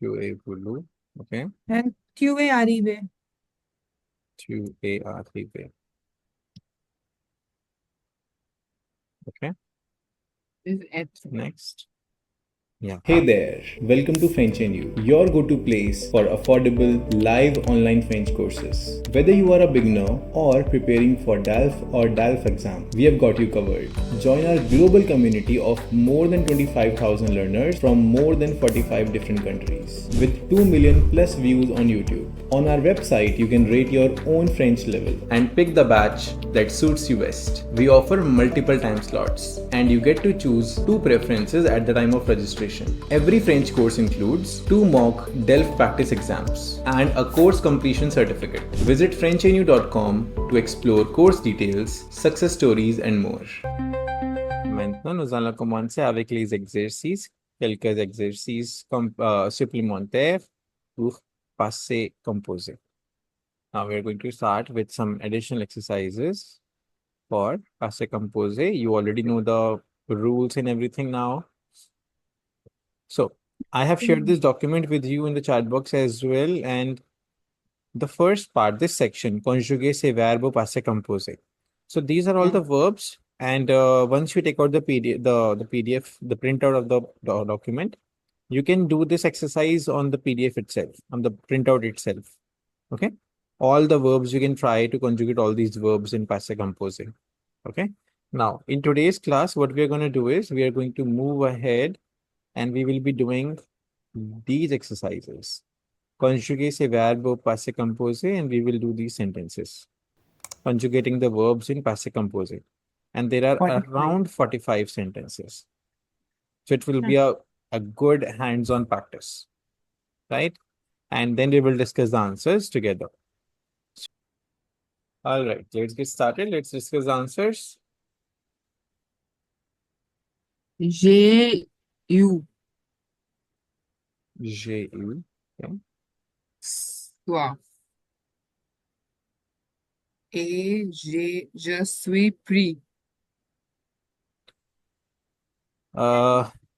QA Bulu. Okay. And QA Aribe. QA Aribe. Okay. Is Être. Next. Yeah. Hey there, welcome to frenchnyou, your go-to place for affordable live online French courses. Whether you are a beginner or preparing for DELF or DELF exam, we have got you covered. Join our global community of more than 25,000 learners from more than 45 different countries with 2 million plus views on YouTube. On our website, you can rate your own French level and pick the batch that suits you best. We offer multiple time slots and you get to choose 2 preferences at the time of registration. Every French course includes 2 mock DELF practice exams and a course completion certificate. Visit frenchnyou.com to explore course details, success stories and more. Maintenant, nous allons commencer avec les exercices, quelques exercices supplémentaires pour Passé Composé. Now we are going to start with some additional exercises for Passé Composé. You already know the rules and everything now. So I have shared this document with you in the chat box as well. And the first part, this section, conjuguer ces verbes au passé composé. So these are all the verbs. And once you take out the PDF, the PDF, the printout of the document, you can do this exercise on the PDF itself, on the printout itself. Okay. All the verbs, you can try to conjugate all these verbs in passé composé. Okay. Now, in today's class, what we are going to do is we are going to move ahead and we will be doing these exercises. Conjuguer ces verbes au passé composé, and we will do these sentences. Conjugating the verbs in passé composé. And there are around 45 sentences. So it will be a good hands-on practice, right? And then we will discuss the answers together. All right, let's get started. Let's discuss the answers. G-U. G-U. Okay. Soif. Et je suis pris.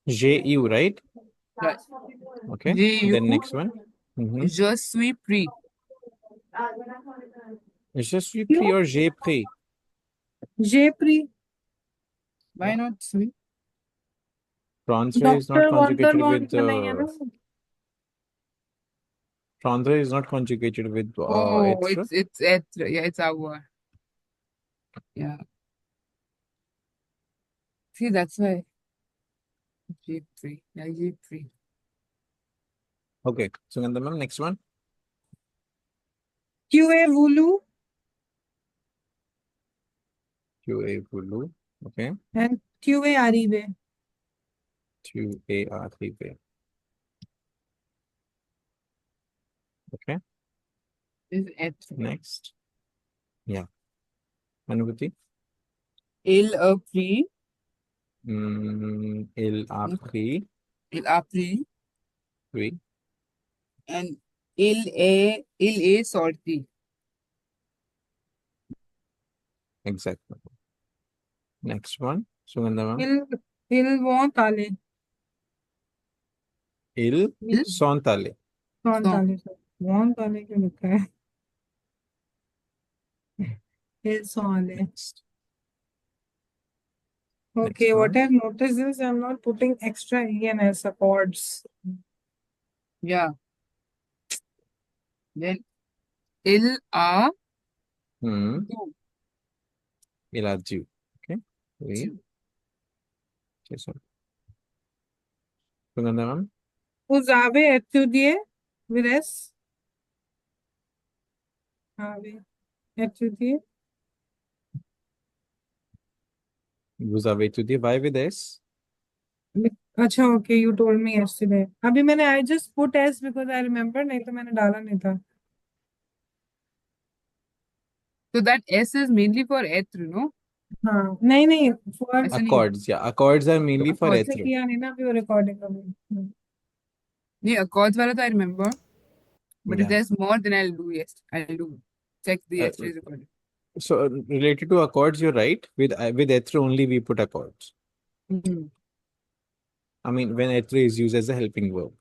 G-U, right? Right. Okay. G-U. Then next one. Je suis pris. Je suis pris or j'ai pris? J'ai pris. Why not suis? Prendre is not conjugated with prendre is not conjugated with être. It's être. Yeah, it's avoir. Yeah. See, that's why. J'ai pris. Yeah, j'ai pris. Okay, Sugandha ma'am, next one. Tu es voulu. Tu es voulu. Okay. And tu es arrivé. Tu es arrivé. Okay. Is être. Next. Yeah. Anubhuti. Il a pris. Il a pris. Il a pris. Oui. And il est sorti. Exactly. Next one. Sugandha ma'am. Ils vont aller. Ils sont allés. Vont aller. Vont aller क्यों लिखा है? Ils sont allés. Next. Okay, Next what one. I've noticed is I'm not putting extra E and S accords. Yeah. Then il a dû. Il a dû. Okay. Oui. C'est ça. Sugandha ma'am. Vous avez étudié with S? Avez étudié. Vous avez étudié why with S? अच्छा, okay, you told me yesterday. अभी मैंने I just put S because I remember, नहीं तो मैंने डाला नहीं था. So that S is mainly for être, no? हाँ, नहीं for Accords, yeah. Accords are mainly for accords être. से किया नहीं ना अभी वो recording में. नहीं, accords वाला तो I remember. But if there's more, then I'll do yes. I'll do check the yesterday's recording. So related to accords, you're right. With être only we put accords. I mean, when être is used as a helping verb,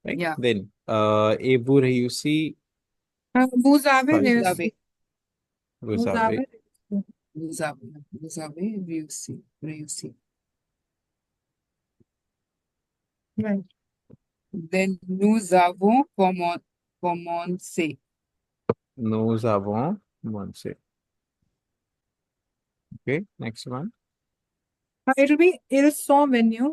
right? Yeah. Then, Ebu Reyusi, Vous avez Sorry. réussi. Vous Ruzabe, avez Vous avez réussi. right. Then nous avons commencé. Nous avons commencé. Okay, next one. It'll be ils sont venus.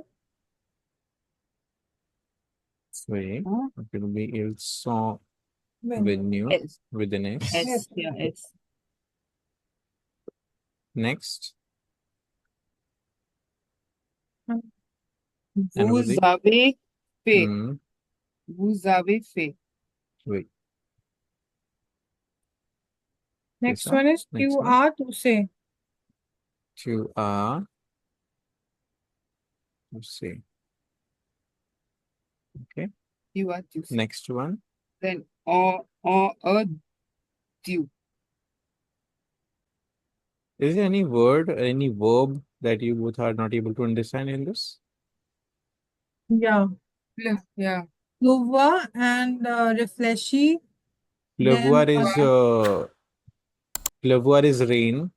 Wait, Huh? it will be ils sont Venus. venus S. with an S. S. Yeah, S. Next, Vous anybody? avez fait. Hmm, Vous avez fait. wait, Next this one is next tu one. as toussé. Tu as, let's see. Okay, You are to say. next one. Then on a due. Is there any word, any verb that you both are not able to understand in this? Yeah. Yeah. Pleuvoir and réfléchi. Pleuvoir Then is pleuvoir is rain.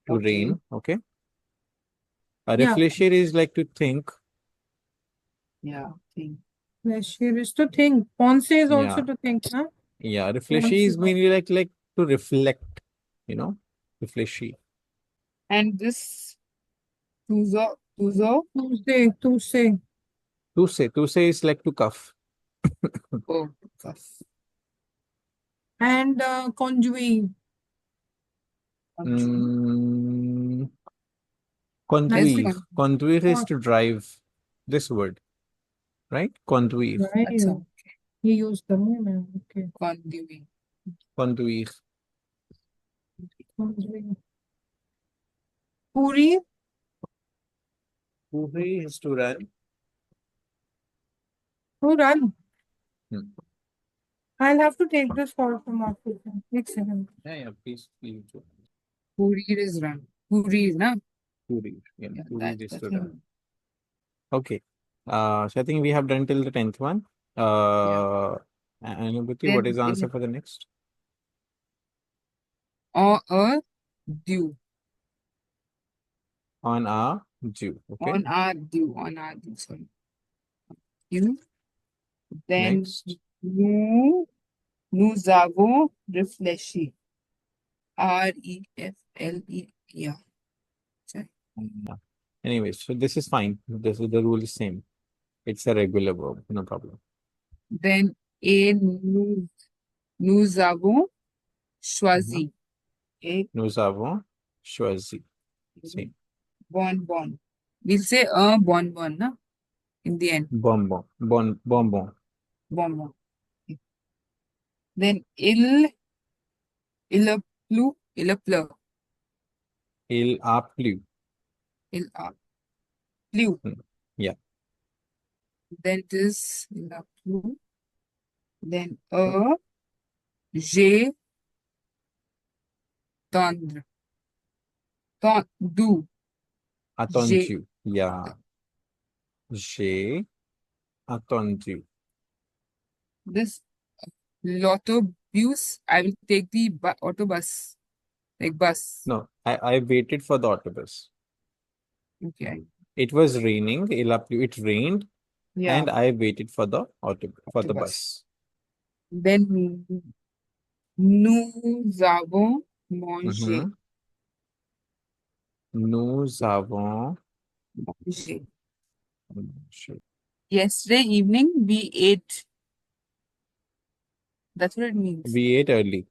To Okay. rain. Okay. Yeah. Réfléchir is like to think. Yeah. Think. Réfléchir is to think. Penser is also Yeah. to think, huh? Yeah, réfléchir is mainly like to reflect, you know, réfléchir. And this tuzo. Toussé, toussé. Tousser is like to cough. Oh, cough. And conduit. Mm, Next conduire. one. Conduire is to drive. This word, right? Conduire. Right. Achha. He used the name. Okay. Conduit. Conduire. Conduit. Courir. Courir is to run. To run. Hmm. I'll have to take this call from office. Next second. Yeah, please. Courir is run. Courir, na? Courir. Yeah, Yeah, courir is that's to him. run. Okay. So I think we have done till the 10th one. Anubhuti, what is the answer for the next? On a due. On our due. Okay. On our due. Sorry. Due. Then Next. nous avons réfléchi. REFLE. Yeah. Sorry. Anyways, so this is fine. This is the rule is same. It's a regular verb, no problem. Then nous avons choisi. Et Nous avons choisi. Same. bonbon. We'll say bonbon, na? In the end. Bonbon. Bonbon. Bonbon. Then il a plu. Il a plu. Il a plu. Il a plu. Yeah. Then this il a plu. Then j'ai tendre. Du. Attendu. Yeah. J'ai attendu. This l'autobus, I will take the autobus. Like bus. No, I waited for the autobus. Okay. It was raining. It rained, Yeah. and I waited for the the Autobus. bus. Then nous avons mangé. Mhm. Nous avons Mangé. mangé. Yesterday evening we ate. That's what it means. We ate early.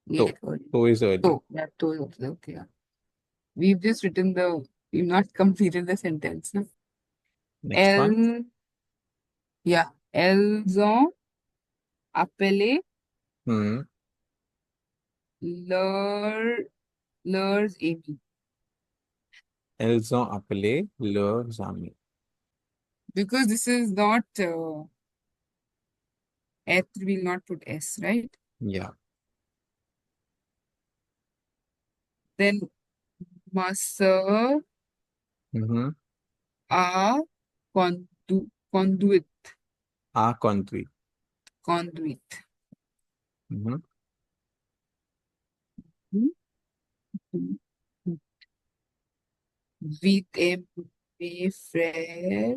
We So, ate early. so is early. So, yeah, okay. Yeah. We've just we've not completed the sentence. No? Next one. Yeah, elles ont appelé Hmm. leurs amis. Elles ont appelé leurs amis. Because this is not Être will not put S, right? Yeah. Then ma sœur Mm-hmm. a conduit. A conduit. conduit. Mhm. Vite et mes frères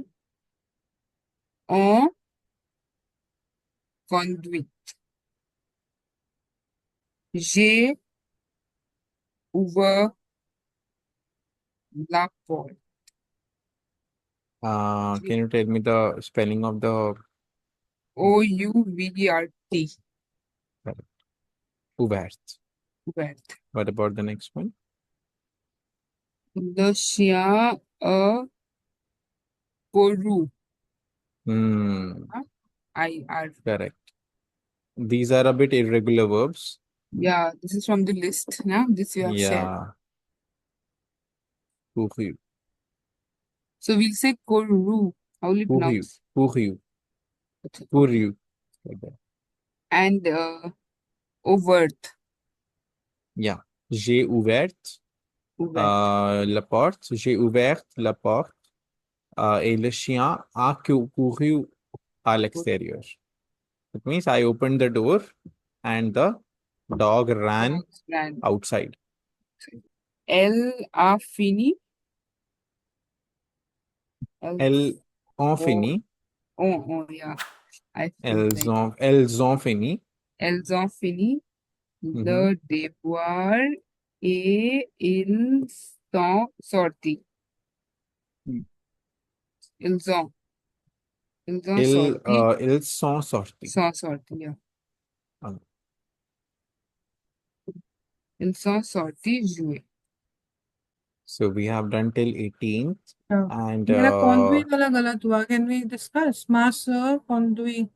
ont conduit. J'ai ouvert la porte. Can you tell me the spelling of the O-U-V-E-R-T. ouvert? Ouvert. What about the next one? Le chien a couru. I-R. Correct. These are a bit irregular verbs. Yeah, this is from the list. Now, this you have shared. Yeah. Couru. So we'll say couru. How will you Couru. pronounce? Couru. Okay. Couru. Like that. And overt. Yeah. J'ai ouvert Ouvert. la porte. J'ai ouvert la porte. Et le chien a couru à l'extérieur. It means I opened the door and the dog ran Dogs ran. outside. Elle a fini. Elles ont fini. Oh, yeah. I feel Elles like ont fini. elles ont fini le devoir et ils sont sortis. Ils ont sorti. Ils sont sortis. Sont sortis, yeah. Ils sont sortis jouer. So we have done till 18th. Yeah. And मेरा conduit वाला गलत हुआ. Can we discuss? Mass conduit.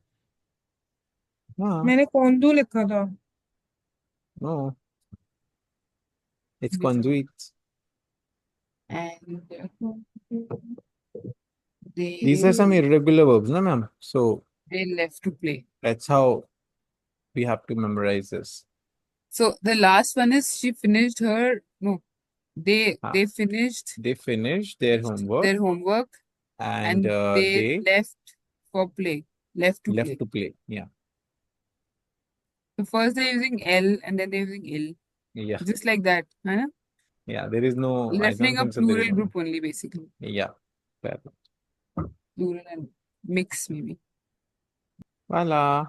मैंने conduit लिखा था. no, it's This one. conduit. And These are some irregular verbs, no, ma'am? So they left to play. that's how we have to memorize this. So the last one is she finished her they finished They finished their homework and they they left for play. Left to play. Yeah. So first they're using L and then they're using L. Yeah. Just like that. Huh? Yeah. There is no. I Left don't a think so. There plural is no. group only basically. Yeah. Perfect. Plural and mix maybe. Voila.